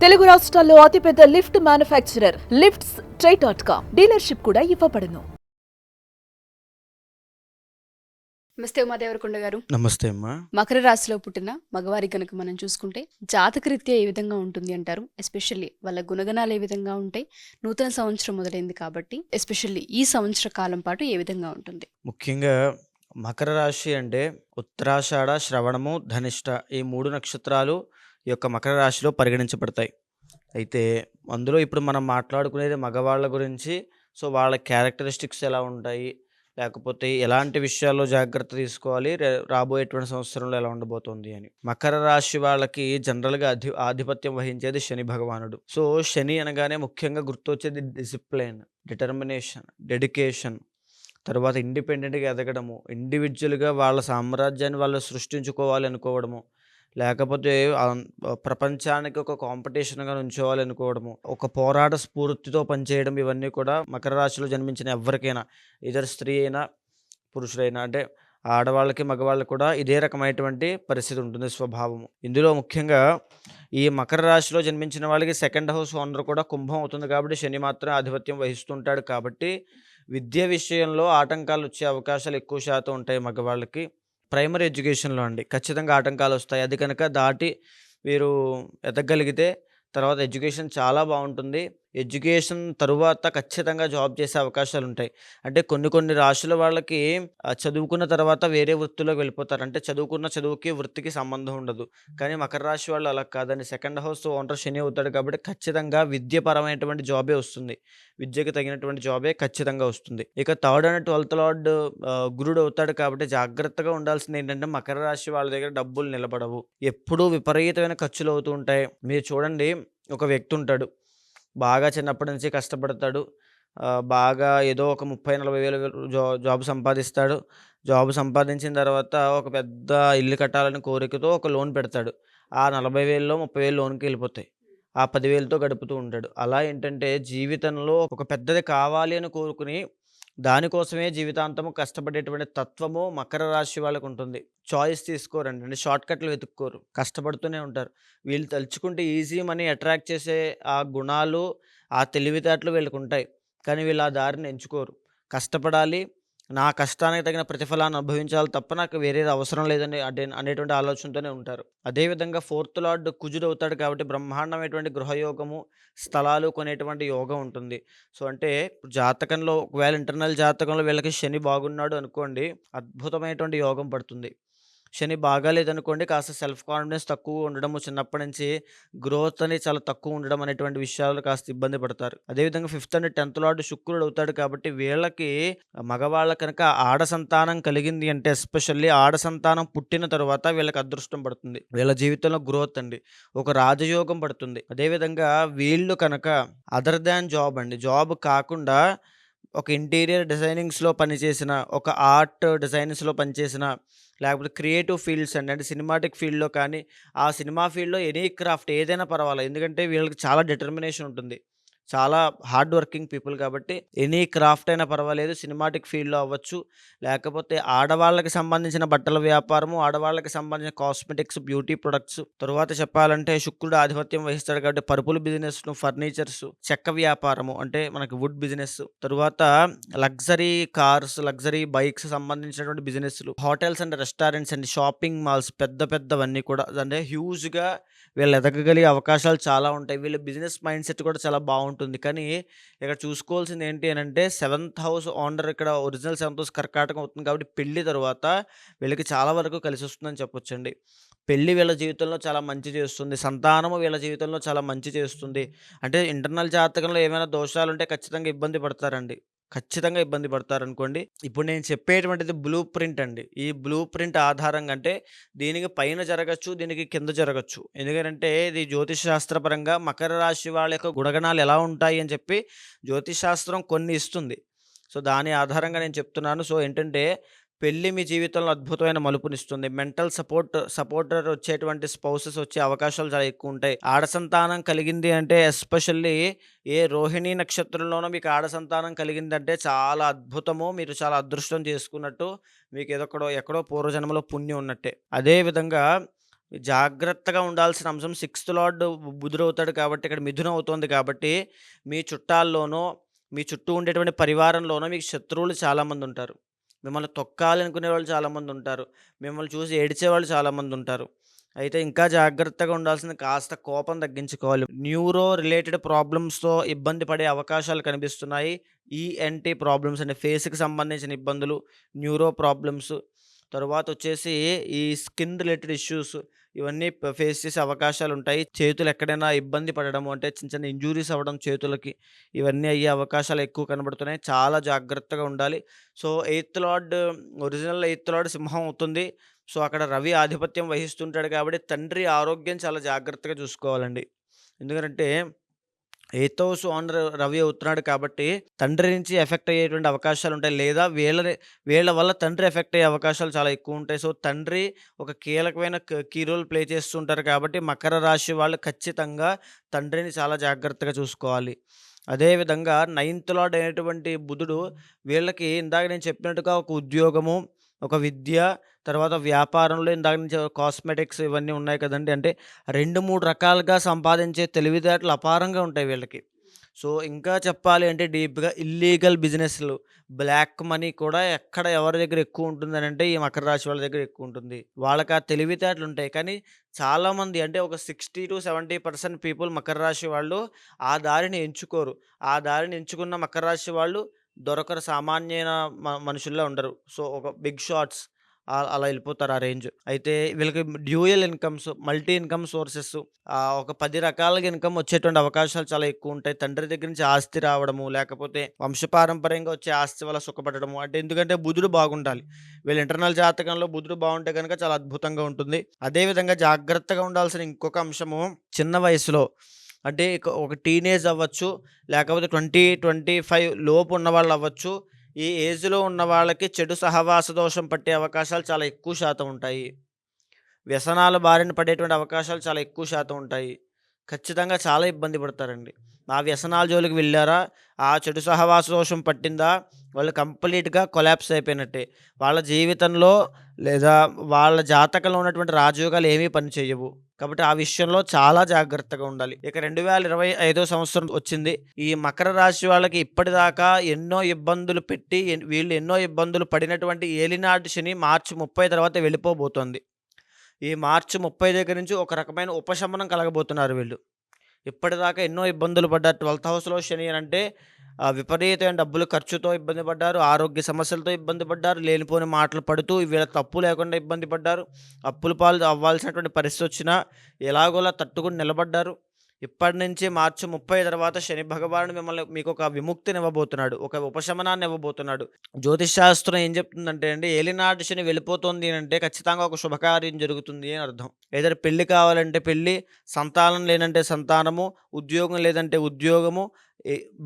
తెలుగు రాష్ట్రాల్లో అతిపెద్ద lift manufacturer lifts ట్రై.com dealership కూడా ఇవ్వబడును. నమస్తే ఉమాదేవరకొండ గారు. నమస్తే అమ్మా. మకర రాశిలో పుట్టిన మగవారి కనుక మనం చూసుకుంటే జాతకరీత్యా ఏ విధంగా ఉంటుంది అంటారు? ఎస్పెషల్లీ వాళ్ళ గుణగణాలు ఏ విధంగా ఉంటాయి? నూతన సంవత్సరం మొదలైంది కాబట్టి ఎస్పెషల్లీ ఈ సంవత్సర కాలం పాటు ఏ విధంగా ఉంటుంది? ముఖ్యంగా మకర రాశి అంటే ఉత్తరాషాఢ, శ్రవణము, ధనిష్ట ఈ 3 నక్షత్రాలు ఈ యొక్క మకర రాశిలో పరిగణించబడతాయి. అయితే అందులో ఇప్పుడు మనం మాట్లాడుకునేది మగవాళ్ళ గురించి. సో వాళ్ళ క్యారెక్టరిస్టిక్స్ ఎలా ఉంటాయి, లేకపోతే ఎలాంటి విషయాల్లో జాగ్రత్త తీసుకోవాలి, రాబోయేటువంటి సంవత్సరంలో ఎలా ఉండబోతోంది అని. మకర రాశి వాళ్ళకి జనరల్గా ఆధిపత్యం వహించేది శని భగవానుడు. సో శని అనగానే ముఖ్యంగా గుర్తొచ్చేది డిసిప్లిన్, డిటర్మినేషన్, డెడికేషన్, తర్వాత ఇండిపెండెంట్గా ఎదగడము, ఇండివిజువల్గా వాళ్ళ సామ్రాజ్యాన్ని వాళ్ళు సృష్టించుకోవాలి అనుకోవడము, లేకపోతే ప్రపంచానికి ఒక కాంపిటీషన్గా ఉంచుకోవాలి అనుకోవడము, ఒక పోరాట స్ఫూర్తితో పనిచేయడం, ఇవన్నీ కూడా మకర రాశిలో జన్మించిన ఎవరికైనా, ఇద్దరు స్త్రీ అయినా పురుషులైనా, అంటే ఆడవాళ్ళకి మగవాళ్ళకి కూడా ఇదే రకమైనటువంటి పరిస్థితి ఉంటుంది, స్వభావము. ఇందులో ముఖ్యంగా ఈ మకర రాశిలో జన్మించిన వాళ్ళకి సెకండ్ హౌస్ ఓనర్ కూడా కుంభం అవుతుంది కాబట్టి శని మాత్రం ఆధిపత్యం వహిస్తుంటాడు కాబట్టి విద్య విషయంలో ఆటంకాలు వచ్చే అవకాశాలు ఎక్కువ శాతం ఉంటాయి మగవాళ్ళకి. ప్రైమరీ ఎడ్యుకేషన్లో అండి ఖచ్చితంగా ఆటంకాలు వస్తాయి. అది కనుక దాటి వీరు ఎదగలిగితే తర్వాత ఎడ్యుకేషన్ చాలా బాగుంటుంది. ఎడ్యుకేషన్ తరువాత ఖచ్చితంగా జాబ్ చేసే అవకాశాలు ఉంటాయి. అంటే కొన్ని రాశుల వాళ్ళకి చదువుకున్న తర్వాత వేరే వృత్తిలోకి వెళ్ళిపోతారు. అంటే చదువుకున్న చదువుకి వృత్తికి సంబంధం ఉండదు. కానీ మకర రాశి వాళ్ళు అలా కాదని, సెకండ్ హౌస్ ఓనర్ శని అవుతాడు కాబట్టి ఖచ్చితంగా విద్యపరమైనటువంటి జాబే వస్తుంది. విద్యకు తగినటువంటి జాబే ఖచ్చితంగా వస్తుంది. ఇక థర్డ్ అండ్ 12th లార్డ్ గురుడు అవుతాడు కాబట్టి జాగ్రత్తగా ఉండాల్సింది ఏంటంటే మకర రాశి వాళ్ళ దగ్గర డబ్బులు నిలబడవు. ఎప్పుడూ విపరీతమైన ఖర్చులు అవుతూ ఉంటాయి. మీరు చూడండి, ఒక వ్యక్తి ఉంటాడు, బాగా చిన్నప్పటి నుంచి కష్టపడతాడు, బాగా ఏదో ఒక 30,000-40,000 జాబ్ సంపాదిస్తాడు. జాబ్ సంపాదించిన తర్వాత ఒక పెద్ద ఇల్లు కట్టాలని కోరికతో ఒక లోన్ పెడతాడు. ఆ 40,000లో 30,000 లోన్కి వెళ్ళిపోతాయి. ఆ 10,000తో గడుపుతూ ఉంటాడు. అలా ఏంటంటే జీవితంలో ఒక పెద్దది కావాలి అని కోరుకుని దానికోసమే జీవితాంతము కష్టపడేటువంటి తత్వము మకర రాశి వాళ్ళకు ఉంటుంది. చాయిస్ తీసుకోరండి, అంటే షార్ట్ కట్లు వెతుక్కోరు, కష్టపడుతూనే ఉంటారు. వీళ్ళు తలుచుకుంటే ఈజీ మనీ అట్రాక్ట్ చేసే ఆ గుణాలు, ఆ తెలివితేటలు వీళ్ళకు ఉంటాయి. కానీ వీళ్ళు ఆ దారిని ఎంచుకోరు. కష్టపడాలి, నా కష్టానికి తగిన ప్రతిఫలాన్ని అనుభవించాలి తప్ప నాకు వేరేది అవసరం లేదని అనేటువంటి ఆలోచనతోనే ఉంటారు. అదేవిధంగా 4th లార్డ్ కుజుడు అవుతాడు కాబట్టి బ్రహ్మాండమైనటువంటి గృహయోగము, స్థలాలు కొనేటువంటి యోగం ఉంటుంది. సో అంటే జాతకంలో ఒకవేళ ఇంటర్నల్ జాతకంలో వీళ్ళకి శని బాగున్నాడు అనుకోండి, అద్భుతమైనటువంటి యోగం పడుతుంది. శని బాగాలేదనుకోండి, కాస్త సెల్ఫ్ కాన్ఫిడెన్స్ తక్కువ ఉండడము, చిన్నప్పటి నుంచి గ్రోత్ అనేది చాలా తక్కువ ఉండడం అనేటువంటి విషయాలు కాస్త ఇబ్బంది పడతారు. అదేవిధంగా 5th అండ్ 10th లార్డ్ శుక్రుడు అవుతాడు కాబట్టి వీళ్ళకి మగవాళ్ళ కనుక ఆడ సంతానం కలిగింది అంటే, ఎస్పెషల్లీ ఆడ సంతానం పుట్టిన తర్వాత వీళ్ళకి అదృష్టం పడుతుంది. వీళ్ళ జీవితంలో గ్రోత్ అండి, ఒక రాజయోగం పడుతుంది. అదేవిధంగా వీళ్ళు కనుక అదర్ దాన్ జాబ్ అండి, జాబ్ కాకుండా ఒక ఇంటీరియర్ డిజైనింగ్స్లో పనిచేసిన, ఒక ఆర్ట్ డిజైనింగ్స్లో పనిచేసిన, లేకపోతే క్రియేటివ్ ఫీల్డ్స్ అండి, అంటే సినిమాటిక్ ఫీల్డ్లో కానీ, ఆ సినిమా ఫీల్డ్లో ఎనీ క్రాఫ్ట్ ఏదైనా పర్వాలేదు, ఎందుకంటే వీళ్ళకి చాలా డిటర్మినేషన్ ఉంటుంది, చాలా హార్డ్ వర్కింగ్ పీపుల్ కాబట్టి ఎనీ క్రాఫ్ట్ అయినా పర్వాలేదు, సినిమాటిక్ ఫీల్డ్లో అవ్వచ్చు, లేకపోతే ఆడవాళ్ళకి సంబంధించిన బట్టల వ్యాపారము, ఆడవాళ్ళకి సంబంధించిన కాస్మెటిక్స్, బ్యూటీ ప్రొడక్ట్స్, తరువాత చెప్పాలంటే శుక్రుడు ఆధిపత్యం వహిస్తాడు కాబట్టి పరుపుల బిజినెస్, ఫర్నిచర్స్, చెక్క వ్యాపారము అంటే మనకి వుడ్ బిజినెస్, తరువాత లగ్జరీ కార్స్, లగ్జరీ బైక్స్ సంబంధించినటువంటి బిజినెస్లు, hotels and restaurants and shopping malls, పెద్దవన్నీ కూడా, అంటే హ్యూజ్గా వీళ్ళు ఎదగగలిగే అవకాశాలు చాలా ఉంటాయి. వీళ్ళ బిజినెస్ మైండ్ సెట్ కూడా చాలా బాగుంటుంది. కానీ ఇక్కడ చూసుకోవాల్సింది ఏంటి అని అంటే, 7th హౌస్ ఓనర్ ఇక్కడ ఒరిజినల్ 7th హౌస్ కర్కాటకం అవుతుంది కాబట్టి పెళ్లి తర్వాత వీళ్ళకి చాలా వరకు కలిసి వస్తుందని చెప్పొచ్చండి. పెళ్లి వీళ్ళ జీవితంలో చాలా మంచి చేస్తుంది, సంతానము వీళ్ళ జీవితంలో చాలా మంచి చేస్తుంది. అంటే ఇంటర్నల్ జాతకంలో ఏమైనా దోషాలు ఉంటే ఖచ్చితంగా ఇబ్బంది పడతారండి, ఖచ్చితంగా ఇబ్బంది పడతారనుకోండి. ఇప్పుడు నేను చెప్పేటువంటిది బ్లూ ప్రింట్ అండి. ఈ బ్లూ ప్రింట్ ఆధారంగా, అంటే దీనికి పైన జరగచ్చు, దీనికి కింద జరగచ్చు. ఎందుకంటే ఇది జ్యోతిష్ శాస్త్రపరంగా మకర రాశి వాళ్ళ యొక్క గుణగణాలు ఎలా ఉంటాయి అని చెప్పి జ్యోతిష్ శాస్త్రం కొన్ని ఇస్తుంది. సో దాని ఆధారంగా నేను చెప్తున్నాను. సో ఏంటంటే పెళ్లి మీ జీవితంలో అద్భుతమైన మలుపునిస్తుంది. మెంటల్ సపోర్టర్ వచ్చేటువంటి స్పౌసెస్ వచ్చే అవకాశాలు చాలా ఎక్కువ ఉంటాయి. ఆడ సంతానం కలిగింది అంటే, ఎస్పెషల్లీ ఏ రోహిణి నక్షత్రంలోనో మీకు ఆడ సంతానం కలిగిందంటే చాలా అద్భుతము, మీరు చాలా అదృష్టం చేసుకున్నట్టు, మీకు ఎక్కడో పూర్వజన్మలో పుణ్యం ఉన్నట్టే. అదేవిధంగా జాగ్రత్తగా ఉండాల్సిన అంశం 6th లార్డ్ బుధుడవుతాడు కాబట్టి ఇక్కడ మిథునం అవుతోంది కాబట్టి మీ చుట్టాల్లోనో, మీ చుట్టూ ఉండేటువంటి పరివారంలోనో మీకు శత్రువులు చాలామందుంటారు. మిమ్మల్ని తొక్కాలి అనుకునేవాళ్ళు చాలామందుంటారు. మిమ్మల్ని చూసి ఏడిచేవాళ్ళు చాలామందుంటారు. అయితే ఇంకా జాగ్రత్తగా ఉండాల్సింది కాస్త కోపం తగ్గించుకోవాలి. న్యూరో రిలేటెడ్ ప్రాబ్లమ్స్‌తో ఇబ్బంది పడే అవకాశాలు కనిపిస్తున్నాయి. ఈఎన్‌టీ ప్రాబ్లమ్స్ అంటే ఫేస్‌కి సంబంధించిన ఇబ్బందులు, న్యూరో ప్రాబ్లమ్స్, తరువాతొచ్చేసి ఈ స్కిన్ రిలేటెడ్ ఇష్యూస్ ఇవన్నీ ఫేస్ చేసే అవకాశాలుంటాయి. చేతులు ఎక్కడైనా ఇబ్బంది పడడము అంటే చిన్న చిన్న ఇంజ్యూరీస్ అవ్వడం చేతులకి, ఇవన్నీ అయ్యే అవకాశాలు ఎక్కువ కనబడుతున్నాయి. చాలా జాగ్రత్తగా ఉండాలి. సో, ఒరిజినల్ ఎయిత్ లార్డ్ సింహం అవుతుంది. సో, అక్కడ రవి ఆధిపత్యం వహిస్తుంటాడు కాబట్టి తండ్రి ఆరోగ్యం చాలా జాగ్రత్తగా చూసుకోవాలండి. ఎందుకంటే ఎయిత్ హౌస్ ఓనర్ రవి అవుతున్నాడు కాబట్టి తండ్రి నుంచి ఎఫెక్ట్ అయ్యేటువంటి అవకాశాలుంటాయి. లేదా వీళ్ళ వల్ల తండ్రి ఎఫెక్ట్ అయ్యే అవకాశాలు చాలా ఎక్కువుంటాయి. సో, తండ్రి ఒక కీలకమైన కీ రోల్ ప్లే చేస్తూ ఉంటారు కాబట్టి మకర రాశి వాళ్ళు ఖచ్చితంగా తండ్రిని చాలా జాగ్రత్తగా చూసుకోవాలి. అదేవిధంగా 9th లార్డ్ అయినటువంటి బుధుడు వీళ్ళకి ఇందాక నేను చెప్పినట్టుగా ఒక ఉద్యోగము, ఒక విద్య, తర్వాత వ్యాపారంలో ఇందాక నుంచి కాస్మెటిక్స్ ఇవన్నీ ఉన్నాయి కదండీ! అంటే 2, 3 రకాలుగా సంపాదించే తెలివితేటలు అపారంగా ఉంటాయి వీళ్ళకి. సో, ఇంకా చెప్పాలి అంటే డీప్‌గా ఇల్లీగల్ బిజినెస్‌లు, బ్లాక్ మనీ కూడా ఎక్కడ ఎవరి దగ్గర ఎక్కువ ఉంటుందనంటే ఈ మకర రాశి వాళ్ళ దగ్గర ఎక్కువుంటుంది. వాళ్ళకి ఆ తెలివితేటలుంటాయి. కానీ చాలామంది అంటే ఒక 60-70% పీపుల్ మకర రాశి వాళ్ళు ఆ దారిని ఎంచుకోరు. ఆ దారిని ఎంచుకున్న మకర రాశి వాళ్ళు దొరకరు. సామాన్యమైన మనుషుల్లా ఉండరు. సో, ఒక బిగ్ షాట్స్ అలా ఎళ్ళిపోతారు ఆ రేంజ్. అయితే వీళ్ళకి dual incomes, multi income sources ఒక 10 రకాలుగా ఇన్‌కమ్ వచ్చేటువంటి అవకాశాలు చాలా ఎక్కువుంటాయి. తండ్రి దగ్గర నుంచి ఆస్తి రావడము, లేకపోతే వంశపారంపర్యంగా వచ్చే ఆస్తి వల్ల సుఖపడడము. అంటే ఎందుకంటే బుధుడు బాగుండాలి. వీళ్ళ ఇంటర్నల్ జాతకంలో బుధుడు బావుంటే గనక చాలా అద్భుతంగా ఉంటుంది. అదే విధంగా జాగ్రత్తగా ఉండాల్సిన ఇంకొక అంశము చిన్న వయసులో అంటే ఒక టీనేజ్ అవ్వచ్చు, లేకపోతే 20, 25 లోపు ఉన్నవాళ్ళు అవ్వచ్చు. ఈ ఏజ్‌లో ఉన్న వాళ్ళకి చెడు సహవాస దోషం పట్టే అవకాశాలు చాలా ఎక్కువ శాతం ఉంటాయి. వ్యసనాల బారిన పడేటువంటి అవకాశాలు చాలా ఎక్కువ శాతం ఉంటాయి. ఖచ్చితంగా చాలా ఇబ్బంది పడతారండి. ఆ వ్యసనాల జోలికి వెళ్లారా, ఆ చెడు సహవాస దోషం పట్టిందా, వాళ్ళు కంప్లీట్‌గా కొలాప్స్ అయిపోయినట్టే. వాళ్ళ జీవితంలో లేదా వాళ్ళ జాతకంలో ఉన్నటువంటి రాజయోగాలు ఏమీ పనిచేయవు. కాబట్టి ఆ విషయంలో చాలా జాగ్రత్తగా ఉండాలి. ఇక 2025 సంవత్సరం వచ్చింది. ఈ మకర రాశి వాళ్ళకి ఇప్పటిదాకా ఎన్నో ఇబ్బందులు పెట్టి వీళ్ళు ఎన్నో ఇబ్బందులు పడినటువంటి ఏలినాటి శని మార్చి 30 తర్వాత వెళ్ళిపోబోతోంది. ఈ మార్చి 30 దగ్గర నుంచి ఒక రకమైన ఉపశమనం కలగబోతున్నారు వీళ్ళు. ఇప్పటిదాకా ఎన్నో ఇబ్బందులు పడ్డారు. 12th హౌస్‌లో శని అనంటే విపరీతమైన డబ్బులు ఖర్చుతో ఇబ్బంది పడ్డారు. ఆరోగ్య సమస్యలతో ఇబ్బంది పడ్డారు. లేనిపోని మాటలు పడుతూ వీళ్ళ తప్పు లేకుండా ఇబ్బంది పడ్డారు. అప్పుల పాలు అవ్వాల్సినటువంటి పరిస్థితి వచ్చినా ఎలాగోలా తట్టుకొని నిలబడ్డారు. ఇప్పటి నుంచి మార్చి 30 తర్వాత శని భగవానుడు మీకొక విముక్తినివ్వబోతున్నాడు. ఒక ఉపశమనాన్ని ఇవ్వబోతున్నాడు. జ్యోతిష్ శాస్త్రం ఏం చెప్తుందంటే అండి, ఏలినాటి శని వెళ్ళిపోతుంది అనంటే ఖచ్చితంగా ఒక శుభకార్యం జరుగుతుంది అని అర్థం. ఏదైనా పెళ్లి కావాలంటే పెళ్లి, సంతానం లేనంటే సంతానము, ఉద్యోగం లేదంటే ఉద్యోగము,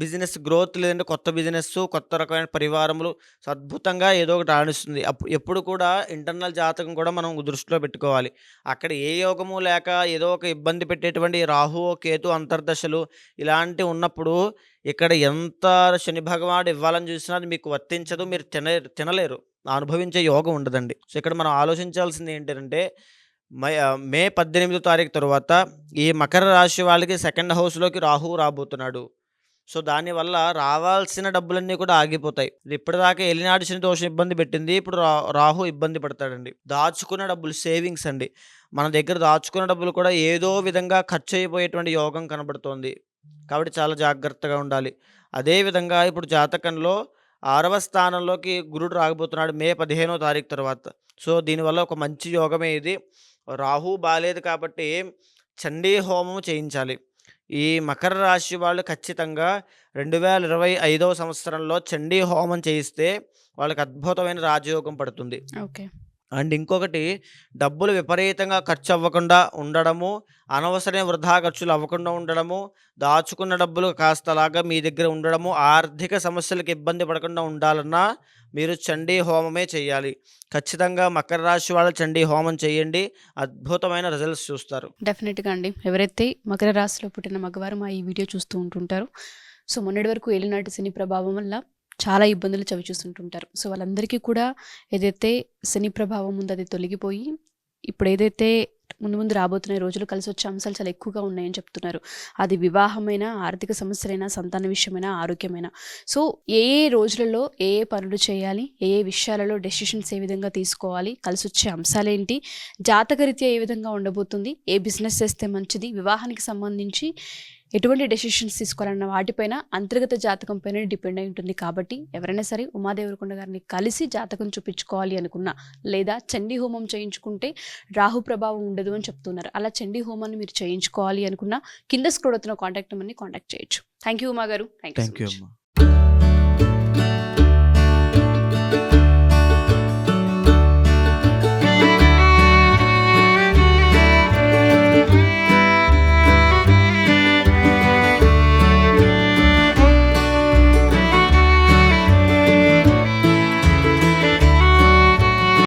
బిజినెస్ గ్రోత్ లేదంటే కొత్త బిజినెస్సు, కొత్త రకమైన పరివారములు అద్భుతంగా ఏదో ఒకటి రాణిస్తుంది. ఎప్పుడు కూడా ఇంటర్నల్ జాతకం కూడా మనం దృష్టిలో పెట్టుకోవాలి. అక్కడ ఏ యోగము లేక ఏదో ఒక ఇబ్బంది పెట్టేటువంటి రాహు, కేతు అంతర్దశలు ఇలాంటివి ఉన్నప్పుడు ఇక్కడ ఎంత శని భగవానుడు ఇవ్వాలని చూసినా అది మీకు వర్తించదు. మీరు తినలేరు. అనుభవించే యోగం ఉండదండి. సో, ఇక్కడ మనం ఆలోచించాల్సింది ఏంటంటే మే 18వ తారీఖు తర్వాత ఈ మకర రాశి వాళ్ళకి 2nd హౌస్‌లోకి రాహువు రాబోతున్నాడు. సో, దానివల్ల రావాల్సిన డబ్బులన్నీ కూడా ఆగిపోతాయి. ఇప్పటిదాకా ఏలినాటి శని దోషం ఇబ్బంది పెట్టింది. ఇప్పుడు రాహు ఇబ్బంది పడతాడండి. దాచుకున్న డబ్బులు సేవింగ్స్ అండి. మన దగ్గర దాచుకున్న డబ్బులు కూడా ఏదో విధంగా ఖర్చు అయిపోయేటువంటి యోగం కనబడుతోంది. కాబట్టి చాలా జాగ్రత్తగా ఉండాలి. అదేవిధంగా ఇప్పుడు జాతకంలో 6వ స్థానంలోకి గురుడు రాబోతున్నాడు మే 15వ తారీఖు తర్వాత. సో, దీనివల్ల ఒక మంచి యోగమే ఇది. రాహు బాలేదు కాబట్టి చండీ హోమం చేయించాలి. ఈ మకర రాశి వాళ్ళు ఖచ్చితంగా 2025 సంవత్సరంలో చండీ హోమం చేయిస్తే వాళ్ళకి అద్భుతమైన రాజయోగం పడుతుంది. ఓకే. అండ్ ఇంకొకటి డబ్బులు విపరీతంగా ఖర్చు అవ్వకుండా ఉండడము, అనవసరమైన వృధా ఖర్చులు అవ్వకుండా ఉండడము, దాచుకున్న డబ్బులు కాస్త అలాగా మీ దగ్గర ఉండడము, ఆర్థిక సమస్యలకు ఇబ్బంది పడకుండా ఉండాలన్నా మీరు చండీ హోమమే చేయాలి. ఖచ్చితంగా మకర రాశి వాళ్ళు చండీ హోమం చేయండి. అద్భుతమైన రిజల్ట్స్ చూస్తారు. డెఫినెట్‌గా అండి. ఎవరైతే మకర రాశిలో పుట్టిన మగవారు మా ఈ వీడియో చూస్తూ ఉంటుంటారో, సో, మొన్నటి వరకు ఏలినాటి శని ప్రభావం వల్ల చాలా ఇబ్బందులు చవిచూస్తుంటుంటారు. సో, వాళ్ళందరికీ కూడా ఏదైతే శని ప్రభావం ఉందో అది తొలగిపోయి ఇప్పుడు ఏదైతే ముందు ముందు రాబోతున్న రోజులు కలిసి వచ్చే అంశాలు చాలా ఎక్కువగా ఉన్నాయని చెప్తున్నారు. అది వివాహమైన, ఆర్థిక సమస్యలైనా, సంతాన విషయమైనా, ఆరోగ్యమైనా. సో ఏ రోజులలో ఏ పనులు చేయాలి, ఏ విషయాలలో డెసిషన్స్ ఏ విధంగా తీసుకోవాలి, కలిసి వచ్చే అంశాలేంటి, జాతకరీత్యా ఏ విధంగా ఉండబోతుంది, ఏ బిజినెస్ చేస్తే మంచిది, వివాహానికి సంబంధించి ఎటువంటి డెసిషన్స్ తీసుకోవాలన్న వాటిపైన అంతర్గత జాతకం పైన డిపెండ్ అయి ఉంటుంది. కాబట్టి ఎవరైనా సరే ఉమాదేవరకొండ గారిని కలిసి జాతకం చూపించుకోవాలి అనుకున్నా, లేదా చండీ హోమం చేయించుకుంటే రాహు ప్రభావం ఉండదు అని చెప్తున్నారు. అలా చండీ హోమాన్ని మీరు చేయించుకోవాలి అనుకున్నా కింద స్క్రోల్ అవుతున్న కాంటాక్ట్ నెంబర్ని కాంటాక్ట్ చేయొచ్చు. థ్యాంక్ యూ ఉమా గారు. థ్యాంక్ యూ అమ్మా.